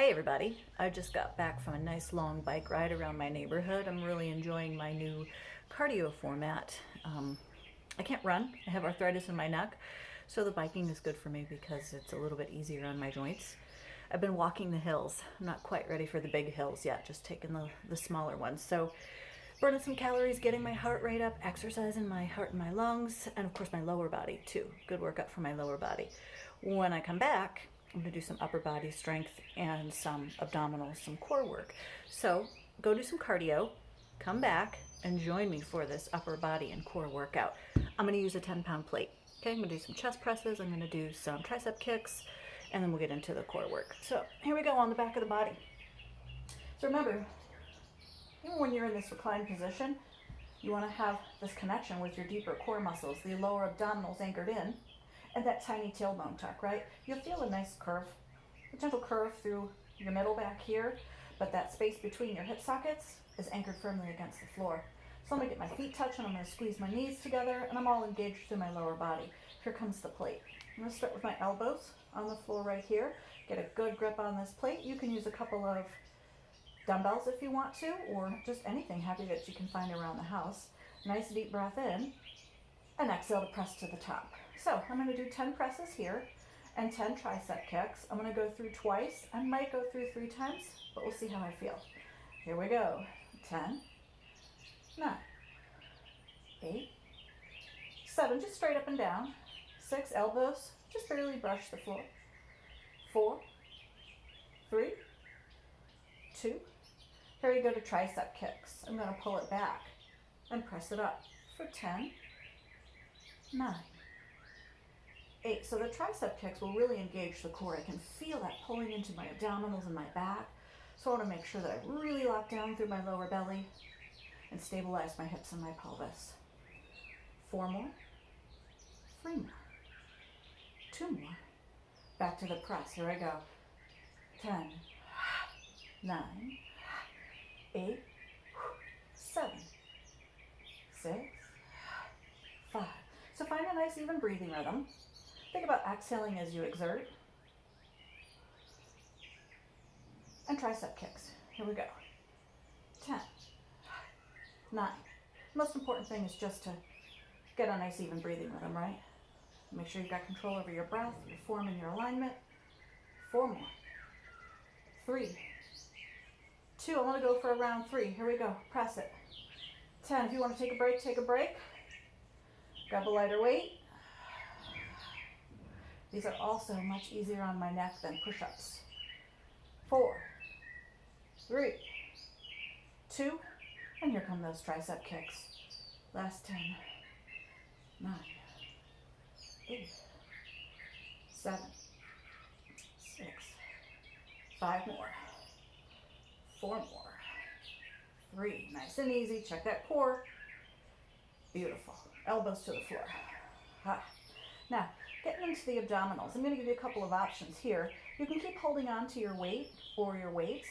Hey everybody, I just got back from a nice long bike ride around my neighborhood. I'm really enjoying my new cardio format. I can't run, I have arthritis in my neck, so the biking is good for me because it's a little bit easier on my joints. I've been walking the hills. I'm not quite ready for the big hills yet, just taking the smaller ones. So burning some calories, getting my heart rate up, exercising my heart and my lungs, and of course my lower body too. Good workout for my lower body. When I come back, I'm going to do some upper body strength and some abdominals, some core work. So go do some cardio, come back, and join me for this upper body and core workout. I'm going to use a 10-pound plate. Okay, I'm going to do some chest presses, I'm going to do some tricep kicks, and then we'll get into the core work. So here we go on the back of the body. So remember, even when you're in this reclined position, you want to have this connection with your deeper core muscles, the lower abdominals anchored in, and that tiny tailbone tuck, right? You'll feel a nice curve, a gentle curve through your middle back here, but that space between your hip sockets is anchored firmly against the floor. So I'm gonna get my feet touching, I'm gonna squeeze my knees together, and I'm all engaged through my lower body. Here comes the plate. I'm gonna start with my elbows on the floor right here. Get a good grip on this plate. You can use a couple of dumbbells if you want to, or just anything heavy that you can find around the house. Nice deep breath in, and exhale to press to the top. So I'm going to do 10 presses here and 10 tricep kicks. I'm going to go through twice. I might go through 3 times, but we'll see how I feel. Here we go. 10, 9, 8, 7, just straight up and down. 6, elbows, just barely brush the floor. 4, 3, 2. Here we go to tricep kicks. I'm going to pull it back and press it up for 10, 9, 8. So the tricep kicks will really engage the core. I can feel that pulling into my abdominals and my back. So I want to make sure that I really lock down through my lower belly and stabilize my hips and my pelvis. 4 more, 3 more, 2 more. Back to the press. Here I go. 10, 9, 8, 7, 6, 5. So find a nice even breathing rhythm. Think about exhaling as you exert. And tricep kicks. Here we go. 10, 9. The most important thing is just to get a nice even breathing rhythm, right? Make sure you've got control over your breath, your form, and your alignment. 4 more. 3, 2. I want to go for a round 3. Here we go. Press it. 10. If you want to take a break, take a break. Grab a lighter weight. These are also much easier on my neck than push-ups. 4, 3, 2, and here come those tricep kicks. Last 10, 9, 8, 7, 6, 5 more, 4 more, 3, nice and easy. Check that core. Beautiful. Elbows to the floor. Now, getting into the abdominals, I'm going to give you a couple of options here. You can keep holding on to your weight or your weights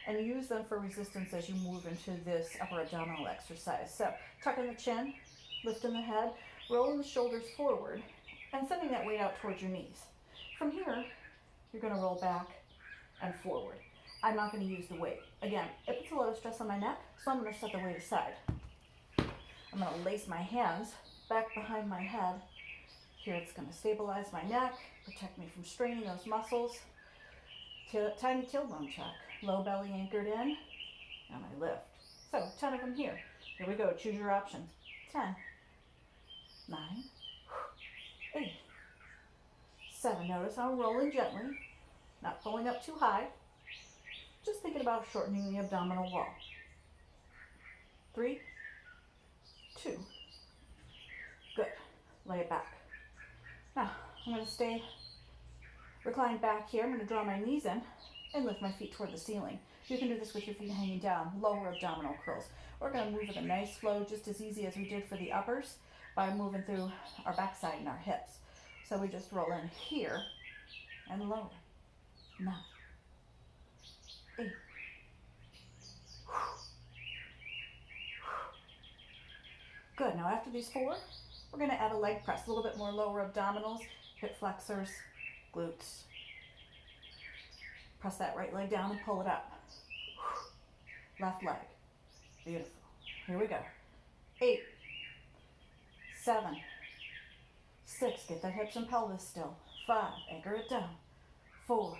and use them for resistance as you move into this upper abdominal exercise. So, tucking the chin, lifting the head, rolling the shoulders forward, and sending that weight out towards your knees. From here, you're going to roll back and forward. I'm not going to use the weight. Again, it puts a lot of stress on my neck, so I'm going to set the weight aside. I'm going to lace my hands back behind my head. Here it's going to stabilize my neck, protect me from straining those muscles. Tiny tailbone tuck, low belly anchored in, and I lift. So 10 of them here. Here we go, choose your options. 10, 9, 8, 7. Notice I'm rolling gently, not pulling up too high. Just thinking about shortening the abdominal wall. 3, 2, good. Lay it back. Now, I'm going to stay reclined back here. I'm going to draw my knees in and lift my feet toward the ceiling. You can do this with your feet hanging down, lower abdominal curls. We're going to move with a nice flow, just as easy as we did for the uppers, by moving through our backside and our hips. So we just roll in here and lower. 9, 8. Good. Now after these 4, we're going to add a leg press, a little bit more lower abdominals, hip flexors, glutes. Press that right leg down and pull it up. Left leg. Beautiful. Here we go. 8, 7, 6. Get that hips and pelvis still. 5. Anchor it down. 4,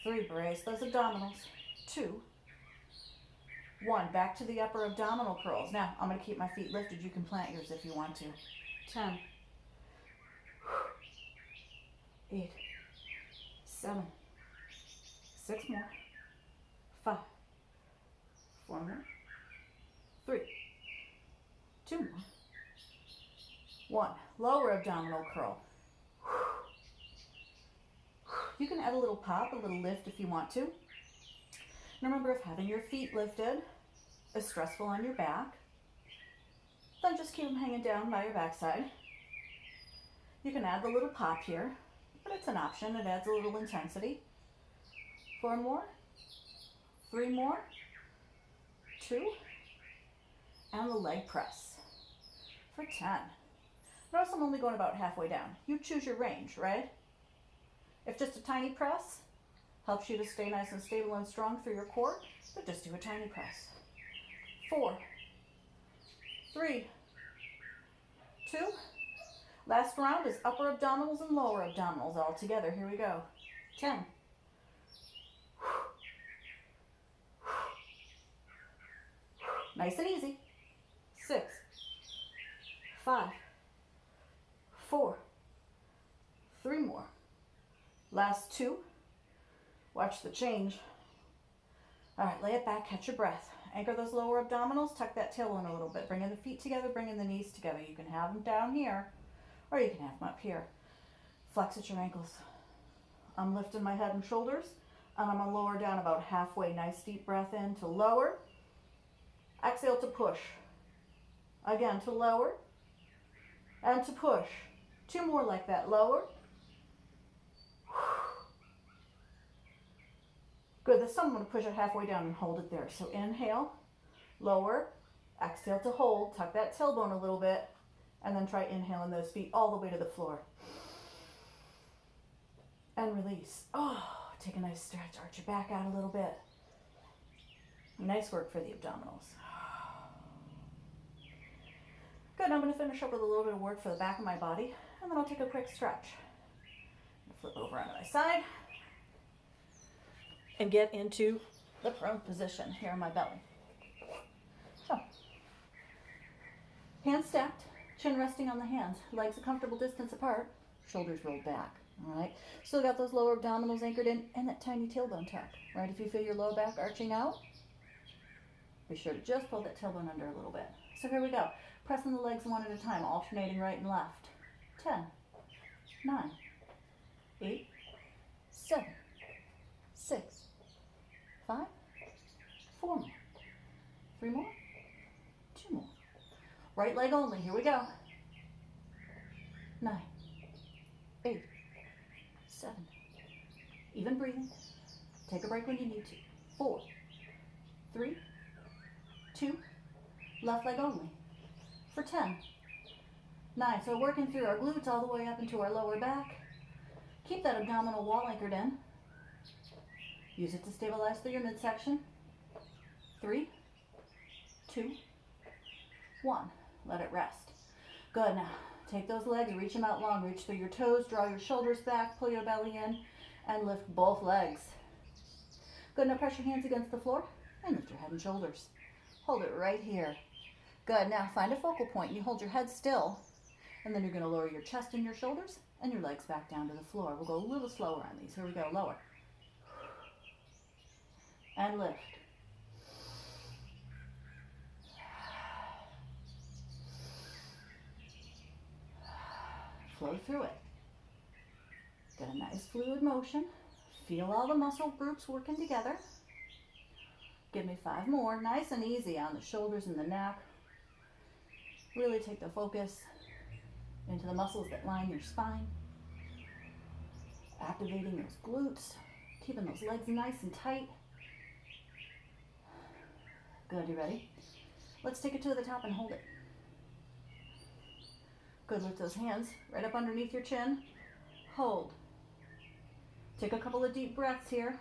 3. Brace those abdominals. 2, 1. Back to the upper abdominal curls. Now, I'm going to keep my feet lifted. You can plant yours if you want to. 10, 8, 7, 6 more. 5, 4 more. 3, 2 more. 1. Lower abdominal curl. You can add a little pop, a little lift if you want to. And remember, if having your feet lifted is stressful on your back, then just keep them hanging down by your backside. You can add the little pop here, but it's an option. It adds a little intensity. 4 more. 3 more. 2. And the leg press for 10. Notice I'm only going about halfway down. You choose your range, right? If just a tiny press helps you to stay nice and stable and strong through your core, then just do a tiny press. 4, 3, 2. Last round is upper abdominals and lower abdominals all together. Here we go. 10. Nice and easy. 6, 5, 4, 3 more. Last 2. Watch the change. All right, lay it back, catch your breath. Anchor those lower abdominals, tuck that tailbone a little bit. Bring in the feet together, bring in the knees together. You can have them down here, or you can have them up here. Flex at your ankles. I'm lifting my head and shoulders, and I'm gonna lower down about halfway. Nice deep breath in to lower. Exhale to push. Again, to lower and to push. 2 more like that. Lower. Good. This time I'm going to push it halfway down and hold it there. So inhale, lower, exhale to hold. Tuck that tailbone a little bit, and then try inhaling those feet all the way to the floor. And release. Oh, take a nice stretch. Arch your back out a little bit. Nice work for the abdominals. Good, I'm going to finish up with a little bit of work for the back of my body, and then I'll take a quick stretch. Flip over onto my side and get into the prone position here on my belly. So, hands stacked, chin resting on the hands, legs a comfortable distance apart, shoulders rolled back. All right, still got those lower abdominals anchored in and that tiny tailbone tuck. Right, if you feel your low back arching out, be sure to just pull that tailbone under a little bit. So here we go. Pressing the legs one at a time, alternating right and left. 10, 9, 8, 7, 6, 5, 4 more. 3 more. 2 more. Right leg only. Here we go. 9, 8, 7. Even breathing. Take a break when you need to. 4, 3, 2. Left leg only. For 10, 9. So working through our glutes all the way up into our lower back. Keep that abdominal wall anchored in. Use it to stabilize through your midsection. 3, 2, 1. Let it rest. Good. Now take those legs, reach them out long, reach through your toes, draw your shoulders back, pull your belly in, and lift both legs. Good. Now press your hands against the floor and lift your head and shoulders. Hold it right here. Good. Now find a focal point. You hold your head still, and then you're going to lower your chest and your shoulders and your legs back down to the floor. We'll go a little slower on these. Here we go. Lower. And lift. Flow through it. Get a nice fluid motion. Feel all the muscle groups working together. Give me 5 more. Nice and easy on the shoulders and the neck. Really take the focus into the muscles that line your spine. Activating those glutes. Keeping those legs nice and tight. Good, you ready? Let's take it to the top and hold it. Good, lift those hands right up underneath your chin. Hold. Take a couple of deep breaths here.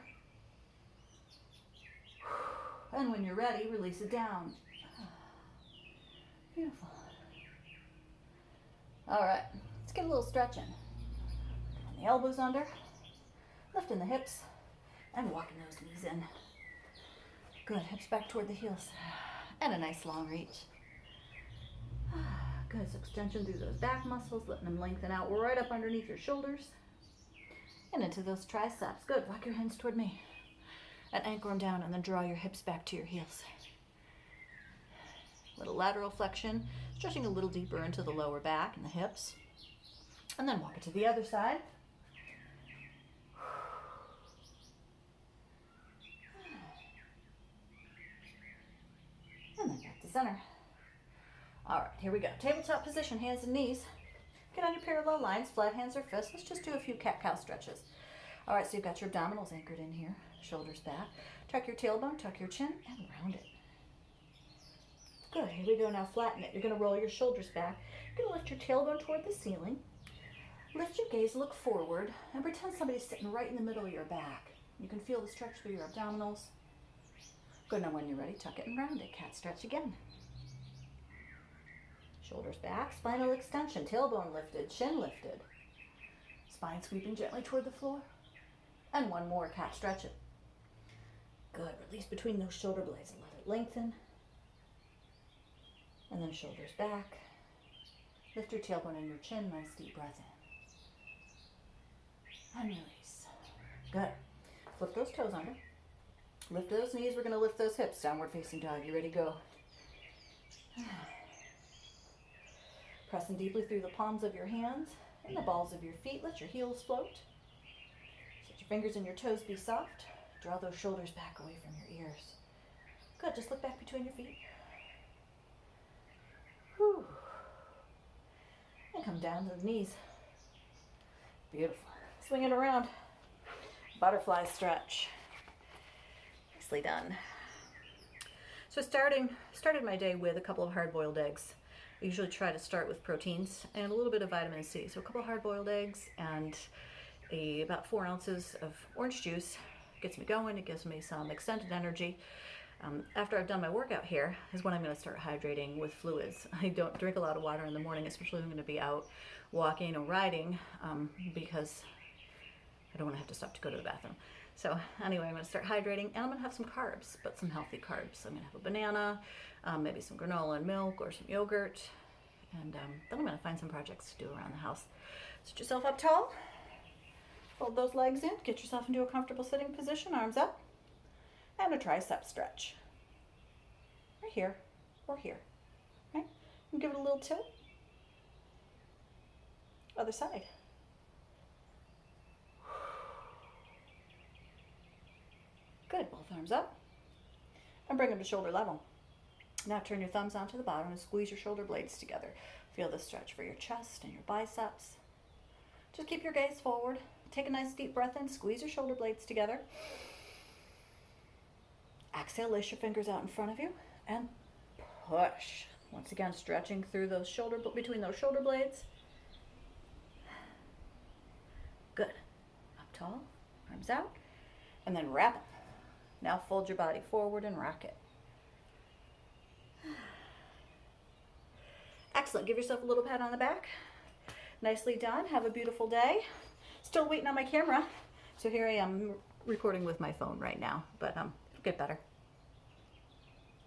And when you're ready, release it down. Beautiful. All right, let's get a little stretch in. Pulling the elbows under, lifting the hips, and walking those knees in. Good, hips back toward the heels. And a nice long reach. Good, so extension through those back muscles, letting them lengthen out right up underneath your shoulders. And into those triceps. Good, walk your hands toward me. And anchor them down and then draw your hips back to your heels. Little lateral flexion, stretching a little deeper into the lower back and the hips. And then walk it to the other side. And then back to center. All right, here we go. Tabletop position, hands and knees. Get on your parallel lines, flat hands or fists. Let's just do a few cat-cow stretches. All right, so you've got your abdominals anchored in here, shoulders back. Tuck your tailbone, tuck your chin, and round it. Good, here we go. Now flatten it. You're gonna roll your shoulders back. You're gonna lift your tailbone toward the ceiling. Lift your gaze, look forward, and pretend somebody's sitting right in the middle of your back. You can feel the stretch through your abdominals. Good, now when you're ready, tuck it and round it. Cat stretch again. Shoulders back, spinal extension, tailbone lifted, chin lifted. Spine sweeping gently toward the floor. And one more, cat stretch it. Good, release between those shoulder blades and let it lengthen. And then shoulders back. Lift your tailbone and your chin, nice deep breath in. And release. Good. Flip those toes under. Lift those knees, we're gonna lift those hips, downward facing dog. You ready, go. Pressing deeply through the palms of your hands and the balls of your feet. Let your heels float. Let your fingers and your toes be soft. Draw those shoulders back away from your ears. Good, just look back between your feet. Whew. And come down to the knees. Beautiful. Swing it around. Butterfly stretch. Nicely done. So started my day with a couple of hard-boiled eggs. I usually try to start with proteins and a little bit of vitamin C. So a couple of hard-boiled eggs and about 4 ounces of orange juice. Gets me going. It gives me some extended energy. After I've done my workout here is when I'm going to start hydrating with fluids. I don't drink a lot of water in the morning, especially if I'm going to be out walking or riding, because I don't want to have to stop to go to the bathroom. So anyway, I'm going to start hydrating, and I'm going to have some carbs, but some healthy carbs. So I'm going to have a banana, maybe some granola and milk or some yogurt, and then I'm going to find some projects to do around the house. Sit yourself up tall, fold those legs in, get yourself into a comfortable sitting position, arms up, and a tricep stretch. Right here or here, right? And give it a little tilt. Other side. Good, both arms up. And bring them to shoulder level. Now turn your thumbs onto the bottom and squeeze your shoulder blades together. Feel the stretch for your chest and your biceps. Just keep your gaze forward. Take a nice deep breath in, squeeze your shoulder blades together. Exhale, lace your fingers out in front of you and push. Once again, stretching through those between those shoulder blades. Good. Up tall, arms out, and then wrap them. Now fold your body forward and rock it. Excellent. Give yourself a little pat on the back. Nicely done. Have a beautiful day. Still waiting on my camera. So here I am recording with my phone right now, but it'll get better.